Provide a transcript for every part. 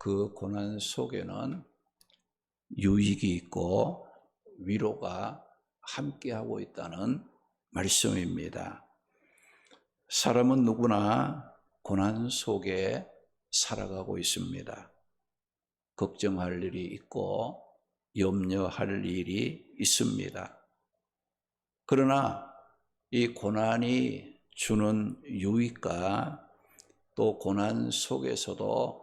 그 고난 속에는 유익이 있고 위로가 함께하고 있다는 말씀입니다. 사람은 누구나 고난 속에 살아가고 있습니다. 걱정할 일이 있고 염려할 일이 있습니다. 그러나 이 고난이 주는 유익과 또 고난 속에서도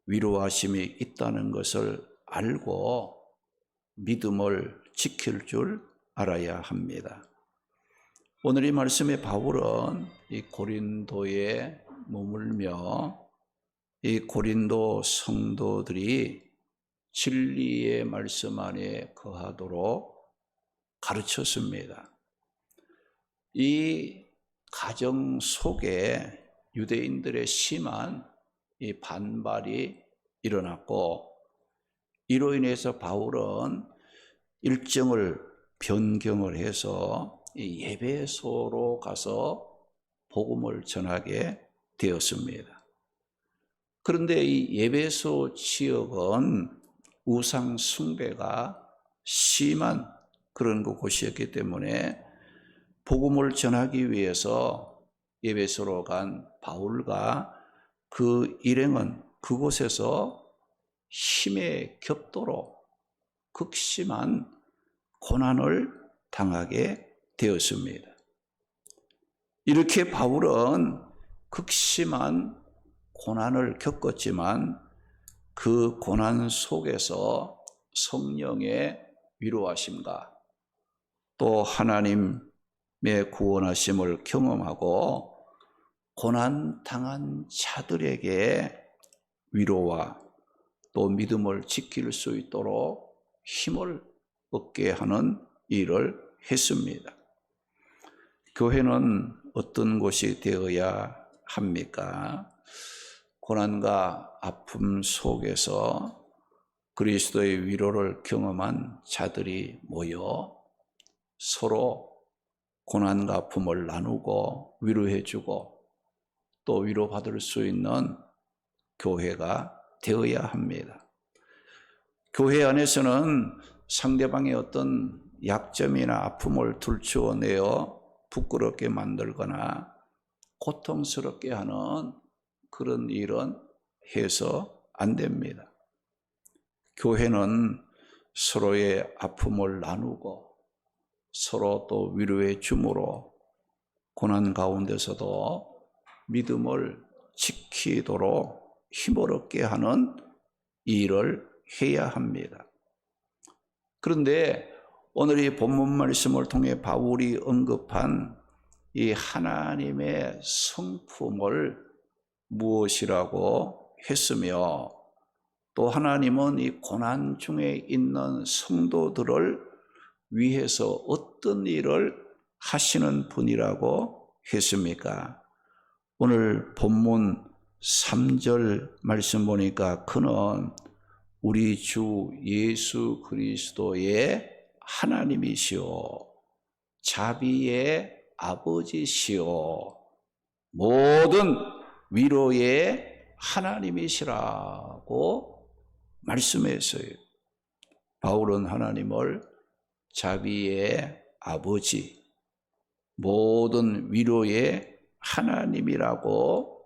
위로하심이 있다는 것을 알고 믿음을 지킬 줄 알아야 합니다. 오늘 이 말씀의 바울은 이 고린도에 머물며 이 고린도 성도들이 진리의 말씀 안에 거하도록 가르쳤습니다. 이 가정 속에 유대인들의 심한 이 반발이 일어났고, 이로 인해서 바울은 일정을 변경을 해서 이 에베소로 가서 복음을 전하게 되었습니다. 그런데 이 에베소 지역은 우상 숭배가 심한 그런 곳이었기 때문에 복음을 전하기 위해서 에베소로 간 바울과 그 일행은 그곳에서 힘에 겹도록 극심한 고난을 당하게 되었습니다. 이렇게 바울은 극심한 고난을 겪었지만 그 고난 속에서 성령의 위로하심과 또 하나님의 구원하심을 경험하고 고난 당한 자들에게 위로와 또 믿음을 지킬 수 있도록 힘을 얻게 하는 일을 했습니다. 교회는 어떤 곳이 되어야 합니까? 고난과 아픔 속에서 그리스도의 위로를 경험한 자들이 모여 서로 고난과 아픔을 나누고 위로해주고 또 위로받을 수 있는 교회가 되어야 합니다. 교회 안에서는 상대방의 어떤 약점이나 아픔을 들추어내어 부끄럽게 만들거나 고통스럽게 하는 그런 일은 해서 안 됩니다. 교회는 서로의 아픔을 나누고 서로 또 위로해 줌으로 고난 가운데서도 믿음을 지키도록 힘을 얻게 하는 일을 해야 합니다. 그런데 오늘 이 본문 말씀을 통해 바울이 언급한 이 하나님의 성품을 무엇이라고 했으며 또 하나님은 이 고난 중에 있는 성도들을 위해서 어떤 일을 하시는 분이라고 했습니까? 오늘 본문 3절 말씀 보니까 그는 우리 주 예수 그리스도의 하나님이시오 자비의 아버지시오 모든 위로의 하나님이시라고 말씀했어요. 바울은 하나님을 자비의 아버지, 모든 위로의 하나님이라고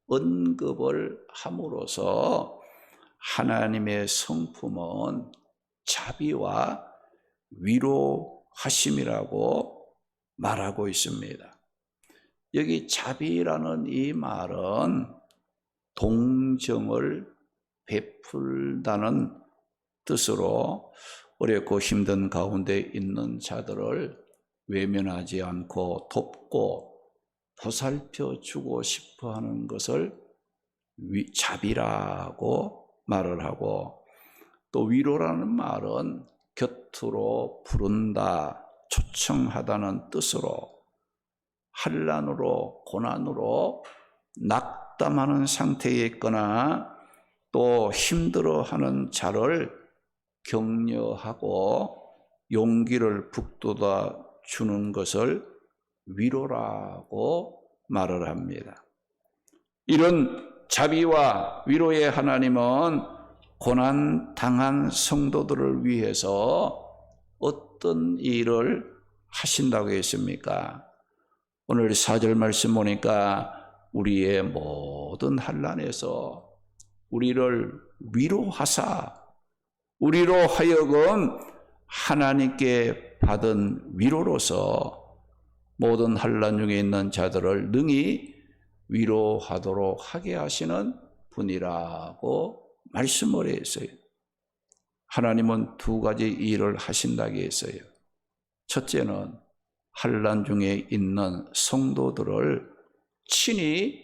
언급을 함으로써 하나님의 성품은 자비와 위로하심이라고 말하고 있습니다. 여기 자비라는 이 말은 동정을 베풀다는 뜻으로 어렵고 힘든 가운데 있는 자들을 외면하지 않고 돕고 보살펴 주고 싶어 하는 것을 자비라고 말을 하고, 또 위로라는 말은 곁으로 부른다, 초청하다는 뜻으로 환난으로 고난으로 낙담하는 상태에 있거나 또 힘들어하는 자를 격려하고 용기를 북돋아 주는 것을 위로라고 말을 합니다. 이런 자비와 위로의 하나님은 고난 당한 성도들을 위해서 어떤 일을 하신다고 했습니까? 오늘 4절 말씀 보니까 우리의 모든 환난에서 우리를 위로하사 우리로 하여금 하나님께 받은 위로로서 모든 환난 중에 있는 자들을 능히 위로하도록 하게 하시는 분이라고 말씀을 했어요. 하나님은 두 가지 일을 하신다고 했어요. 첫째는 환난 중에 있는 성도들을 친히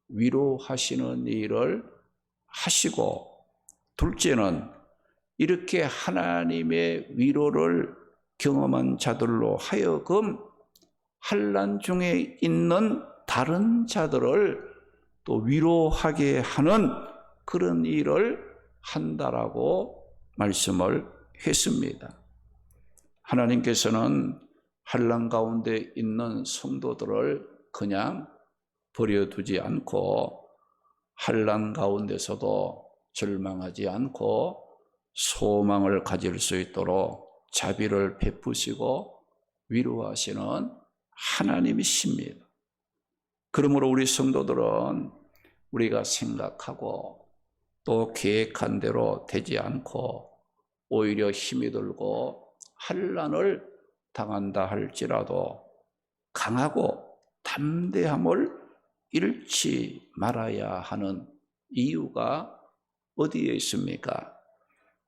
위로하시는 일을 하시고, 둘째는 이렇게 하나님의 위로를 경험한 자들로 하여금 환난 중에 있는 다른 자들을 또 위로하게 하는 그런 일을 한다라고 말씀을 했습니다. 하나님께서는 환난 가운데 있는 성도들을 그냥 버려두지 않고 환난 가운데서도 절망하지 않고 소망을 가질 수 있도록 자비를 베푸시고 위로하시는 하나님이십니다. 그러므로 우리 성도들은 우리가 생각하고 또 계획한 대로 되지 않고 오히려 힘이 들고 환난을 당한다 할지라도 강하고 담대함을 잃지 말아야 하는 이유가 어디에 있습니까?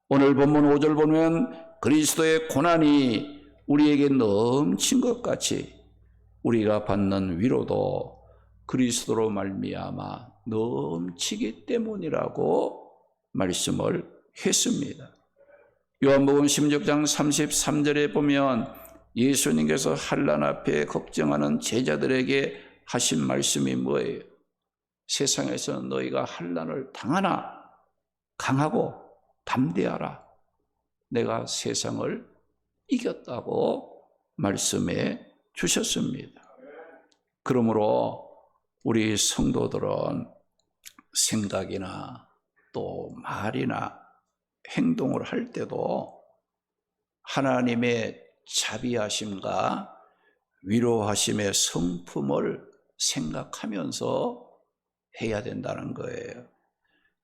오늘 본문 5절 보면 그리스도의 고난이 우리에게 넘친 것 같이 우리가 받는 위로도 그리스도로 말미암아 넘치기 때문이라고 말씀을 했습니다. 요한복음 16장 33절에 보면 예수님께서 환난 앞에 걱정하는 제자들에게 하신 말씀이 뭐예요? 세상에서 너희가 환난을 당하나 강하고 담대하라. 내가 세상을 이겼다고 말씀해 주셨습니다. 그러므로 우리 성도들은 생각이나 또 말이나 행동을 할 때도 하나님의 자비하심과 위로하심의 성품을 생각하면서 해야 된다는 거예요.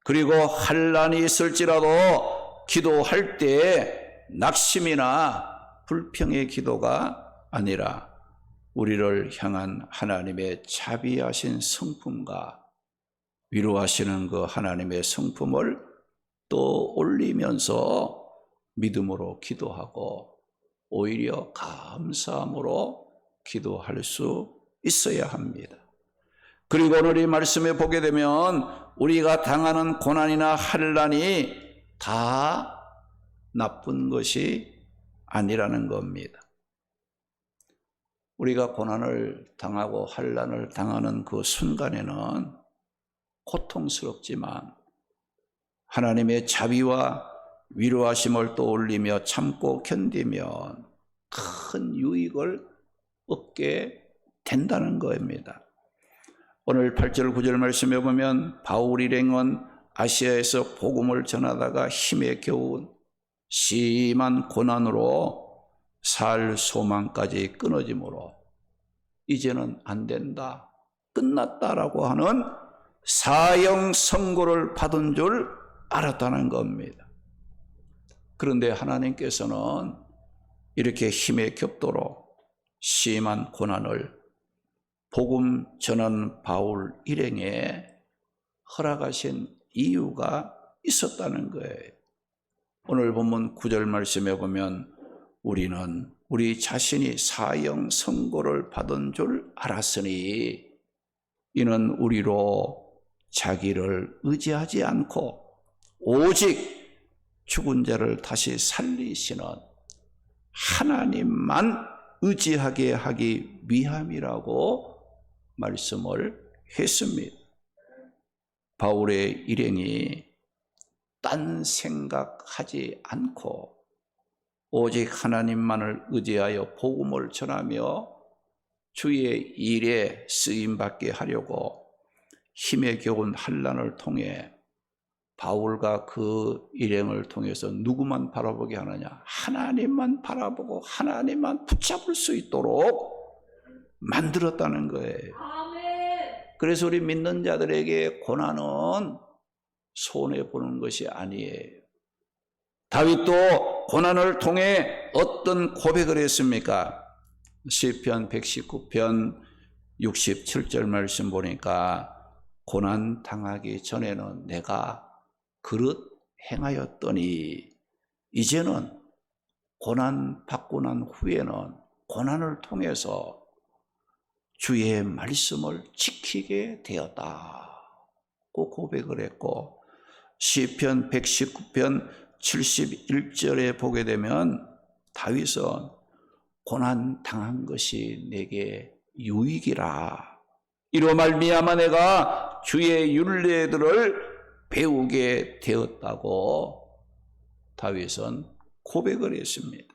그리고 환난이 있을지라도 기도할 때 낙심이나 불평의 기도가 아니라 우리를 향한 하나님의 자비하신 성품과 위로하시는 그 하나님의 성품을 또 올리면서 믿음으로 기도하고 오히려 감사함으로 기도할 수 있어야 합니다. 그리고 오늘 이 말씀에 보게 되면 우리가 당하는 고난이나 환난이 다 나쁜 것이 아니라는 겁니다. 우리가 고난을 당하고 환난을 당하는 그 순간에는 고통스럽지만 하나님의 자비와 위로하심을 떠올리며 참고 견디면 큰 유익을 얻게 된다는 겁니다. 오늘 8절 9절 말씀에 보면 바울 일행은 아시아에서 복음을 전하다가 힘에 겨운 심한 고난으로 살 소망까지 끊어지므로 이제는 안 된다, 끝났다라고 하는 사형 선고를 받은 줄 알았다는 겁니다. 그런데 하나님께서는 이렇게 힘에 겹도록 심한 고난을 복음 전하는 바울 일행에 허락하신 이유가 있었다는 거예요. 오늘 본문 9절 말씀에 보면 우리는 우리 자신이 사형 선고를 받은 줄 알았으니 이는 우리로 자기를 의지하지 않고 오직 죽은 자를 다시 살리시는 하나님만 의지하게 하기 위함이라고 말씀을 했습니다. 바울의 일행이 딴 생각하지 않고 오직 하나님만을 의지하여 복음을 전하며 주의 일에 쓰임받게 하려고 힘에 겨운 환난을 통해 바울과 그 일행을 통해서 누구만 바라보게 하느냐? 하나님만 바라보고 하나님만 붙잡을 수 있도록 만들었다는 거예요. 그래서 우리 믿는 자들에게 고난은 손해보는 것이 아니에요. 다윗도 고난을 통해 어떤 고백을 했습니까? 시편 119편 67절 말씀 보니까 고난 당하기 전에는 내가 그릇 행하였더니 이제는 고난 받고 난 후에는 고난을 통해서 주의 말씀을 지키게 되었다고 고백을 했고, 시편 119편 71절에 보게 되면 다윗은 고난 당한 것이 내게 유익이라, 이로 말미암아 내가 주의 율례들을 배우게 되었다고 다윗은 고백을 했습니다.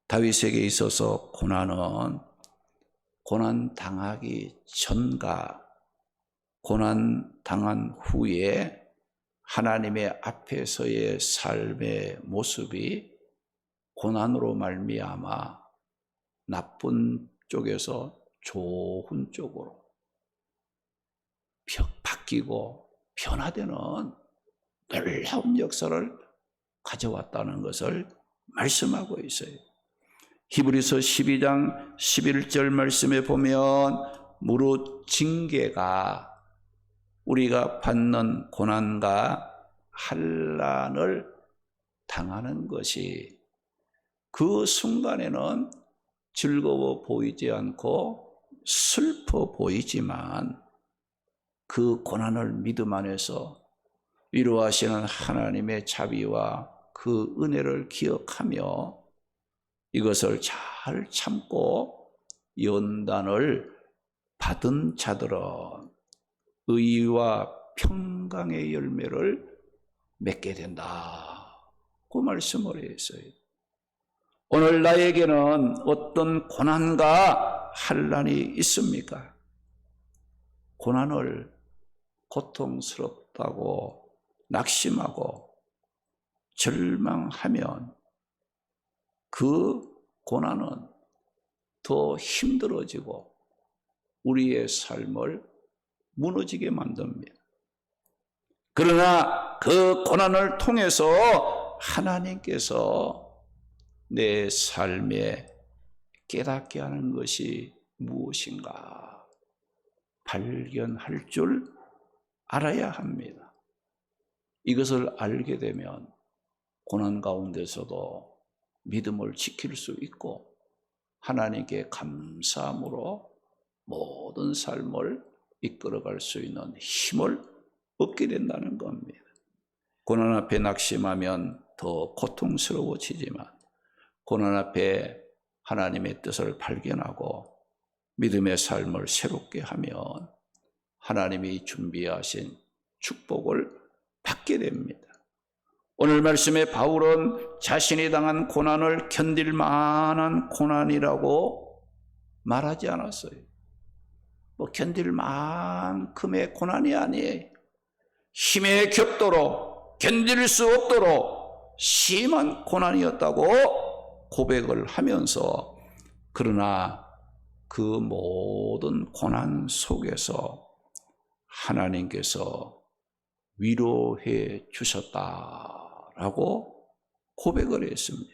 다윗에게 있어서 고난은 고난 당하기 전과 고난 당한 후에 하나님의 앞에서의 삶의 모습이 고난으로 말미암아 나쁜 쪽에서 좋은 쪽으로 바뀌고 변화되는 놀라운 역사를 가져왔다는 것을 말씀하고 있어요. 히브리서 12장 11절 말씀에 보면 무릇 징계가 우리가 받는 고난과 환난을 당하는 것이 그 순간에는 즐거워 보이지 않고 슬퍼 보이지만 그 고난을 믿음 안에서 위로하시는 하나님의 자비와 그 은혜를 기억하며 이것을 잘 참고 연단을 받은 자들은 의와 평강의 열매를 맺게 된다고 말씀을 했어요. 오늘 나에게는 어떤 고난과 환난이 있습니까? 고난을 고통스럽다고 낙심하고 절망하면 그 고난은 더 힘들어지고 우리의 삶을 무너지게 만듭니다. 그러나 그 고난을 통해서 하나님께서 내 삶에 깨닫게 하는 것이 무엇인가 발견할 줄 알아야 합니다. 이것을 알게 되면 고난 가운데서도 믿음을 지킬 수 있고 하나님께 감사함으로 모든 삶을 이끌어갈 수 있는 힘을 얻게 된다는 겁니다. 고난 앞에 낙심하면 더 고통스러워지지만 고난 앞에 하나님의 뜻을 발견하고 믿음의 삶을 새롭게 하면 하나님이 준비하신 축복을 받게 됩니다. 오늘 말씀에 바울은 자신이 당한 고난을 견딜 만한 고난이라고 말하지 않았어요. 견딜 만큼의 고난이 아니에요. 힘에 겹도록 견딜 수 없도록 심한 고난이었다고 고백을 하면서 그러나 그 모든 고난 속에서 하나님께서 위로해 주셨다라고 고백을 했습니다.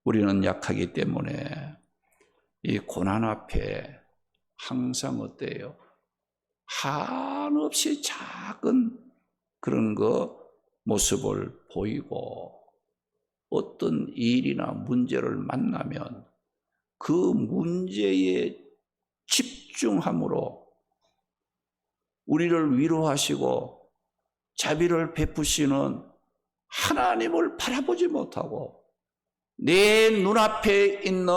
우리는 약하기 때문에 이 고난 앞에 항상 어때요? 한없이 작은 그런 모습을 보이고 어떤 일이나 문제를 만나면 그 문제에 집중함으로 우리를 위로하시고 자비를 베푸시는 하나님을 바라보지 못하고 내 눈앞에 있는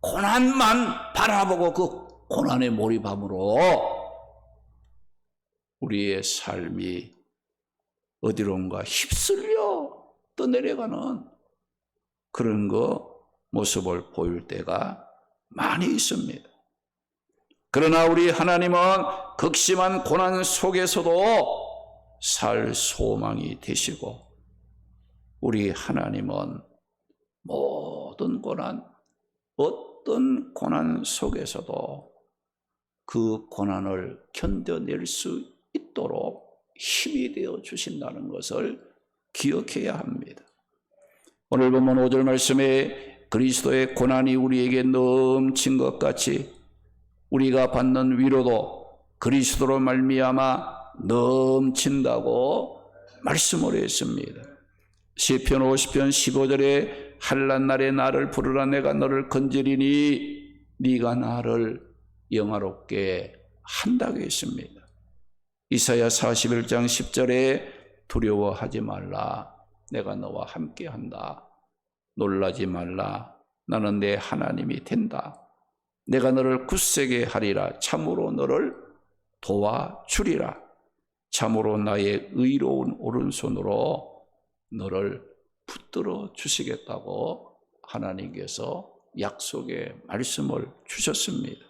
고난만 바라보고 그 고난에 몰입함으로 우리의 삶이 어디론가 휩쓸려 떠내려가는 그런 모습을 보일 때가 많이 있습니다. 그러나 우리 하나님은 극심한 고난 속에서도 살 소망이 되시고, 우리 하나님은 모든 고난, 어떤 고난 속에서도 그 고난을 견뎌낼 수 있도록 힘이 되어 주신다는 것을 기억해야 합니다. 오늘 보면 5절 말씀에 그리스도의 고난이 우리에게 넘친 것 같이 우리가 받는 위로도 그리스도로 말미암아 넘친다고 말씀을 했습니다. 시편 50편 15절에 한란 날에 나를 부르라 내가 너를 건지리니 네가 나를 영화롭게 한다고 했습니다. 이사야 41장 10절에 두려워하지 말라 내가 너와 함께 한다. 놀라지 말라 나는 내 하나님이 된다. 내가 너를 굳세게 하리라. 참으로 너를 도와주리라. 참으로 나의 의로운 오른손으로 너를 붙들어 주시겠다고 하나님께서 약속의 말씀을 주셨습니다.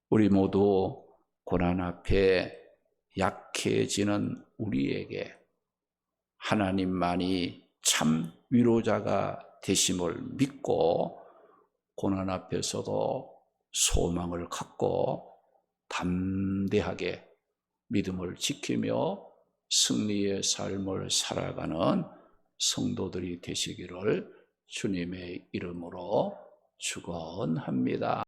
우리 모두 고난 앞에 약해지는 우리에게 하나님만이 참 위로자가 되심을 믿고 고난 앞에서도 소망을 갖고 담대하게 믿음을 지키며 승리의 삶을 살아가는 성도들이 되시기를 주님의 이름으로 축원합니다.